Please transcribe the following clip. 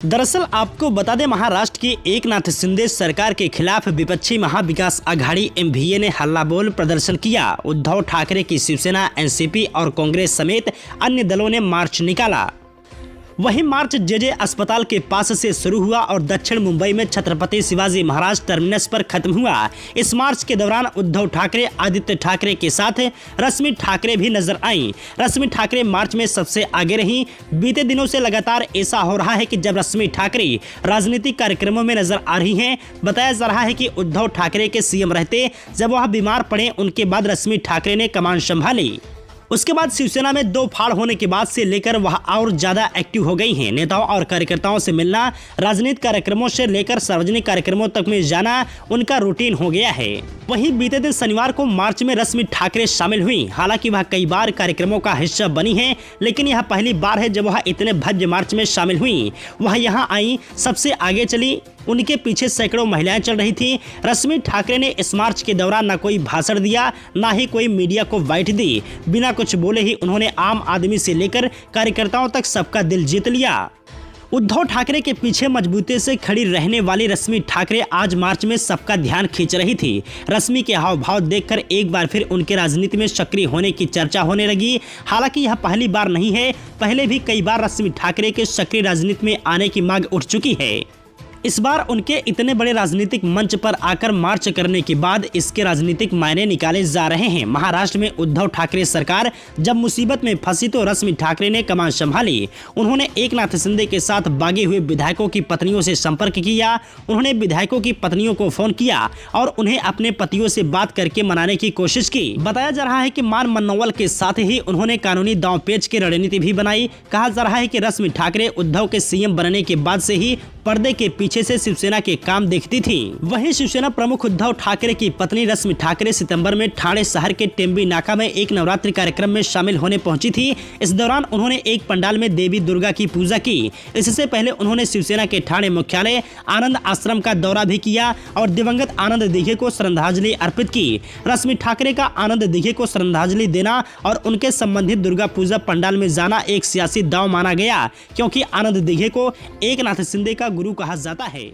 दरअसल आपको बता दें, महाराष्ट्र की एकनाथ शिंदे सरकार के खिलाफ विपक्षी महाविकास आघाड़ी एमवीए ने हल्ला बोल प्रदर्शन किया। उद्धव ठाकरे की शिवसेना, एनसीपी और कांग्रेस समेत अन्य दलों ने मार्च निकाला। वहीं मार्च जेजे अस्पताल के पास से शुरू हुआ और दक्षिण मुंबई में छत्रपति शिवाजी महाराज टर्मिनस पर खत्म हुआ। इस मार्च के दौरान उद्धव ठाकरे, आदित्य ठाकरे के साथ रश्मि ठाकरे भी नजर आईं। रश्मि ठाकरे मार्च में सबसे आगे रहीं। बीते दिनों से लगातार ऐसा हो रहा है कि जब रश्मि ठाकरे राजनीतिक कार्यक्रमों में नजर आ रही हैं। बताया जा रहा है कि उद्धव ठाकरे के सीएम रहते जब वह बीमार पड़े, उनके बाद रश्मि ठाकरे ने कमान संभाली। उसके बाद शिवसेना में दो फाड़ होने के बाद से लेकर वह और ज्यादा एक्टिव हो गई हैं। नेताओं और कार्यकर्ताओं से मिलना, राजनीतिक कार्यक्रमों से लेकर सार्वजनिक कार्यक्रमों तक में जाना उनका रूटीन हो गया है। वहीं बीते दिन शनिवार को मार्च में रश्मि ठाकरे शामिल हुई। हालांकि वह कई बार कार्यक्रमों का हिस्सा बनी है, लेकिन यह पहली बार है जब वह इतने भव्य मार्च में शामिल हुई। वह यहां आई, सबसे आगे चली, उनके पीछे सैकड़ों महिलाएं चल रही थी। रश्मि ठाकरे ने इस मार्च के दौरान न कोई भाषण दिया, न ही कोई मीडिया को बाइट दी। बिना कुछ बोले ही उन्होंने आम आदमी से लेकर कार्यकर्ताओं तक सबका दिल जीत लिया। उद्धव ठाकरे के पीछे मजबूती से खड़ी रहने वाली रश्मि ठाकरे आज मार्च में सबका ध्यान खींच रही थी। रश्मि के हाव भाव देखकर एक बार फिर उनके राजनीति में सक्रिय होने की चर्चा होने लगी। हालांकि यह पहली बार नहीं है, पहले भी कई बार रश्मि ठाकरे के सक्रिय राजनीति में आने की मांग उठ चुकी है। इस बार उनके इतने बड़े राजनीतिक मंच पर आकर मार्च करने के बाद इसके राजनीतिक मायने निकाले जा रहे हैं। महाराष्ट्र में उद्धव ठाकरे सरकार जब मुसीबत में फंसी तो रश्मि ठाकरे ने कमान संभाली। उन्होंने एकनाथ शिंदे के साथ भागे हुए विधायकों की पत्नियों से संपर्क किया। उन्होंने विधायकों की पत्नियों को फोन किया और उन्हें अपने पतियों से बात करके मनाने की कोशिश की। बताया जा रहा है कि मान मनोबल के साथ ही उन्होंने कानूनी दांव पेच की रणनीति भी बनाई। कहा जा रहा है कि रश्मि ठाकरे उद्धव के सीएम बनने के बाद से ही पर्दे के पीछे से शिवसेना के काम देखती थी। वहीं शिवसेना प्रमुख उद्धव ठाकरे की पत्नी रश्मि ठाकरे सितंबर में ठाणे शहर के टेम्बी नाका में एक नवरात्रि कार्यक्रम में शामिल होने पहुंची थी। इस दौरान उन्होंने एक पंडाल में देवी दुर्गा की पूजा की। इससे पहले उन्होंने शिवसेना के ठाणे मुख्यालय आनंद आश्रम का दौरा भी किया और दिवंगत आनंद दिघे को श्रद्धांजलि अर्पित की। रश्मि ठाकरे का आनंद दिघे को श्रद्धांजलि देना और उनके संबंधित दुर्गा पूजा पंडाल में जाना एक सियासी दांव माना गया, क्योंकि आनंद दिघे को एकनाथ शिंदे का गुरु कहा जाता है।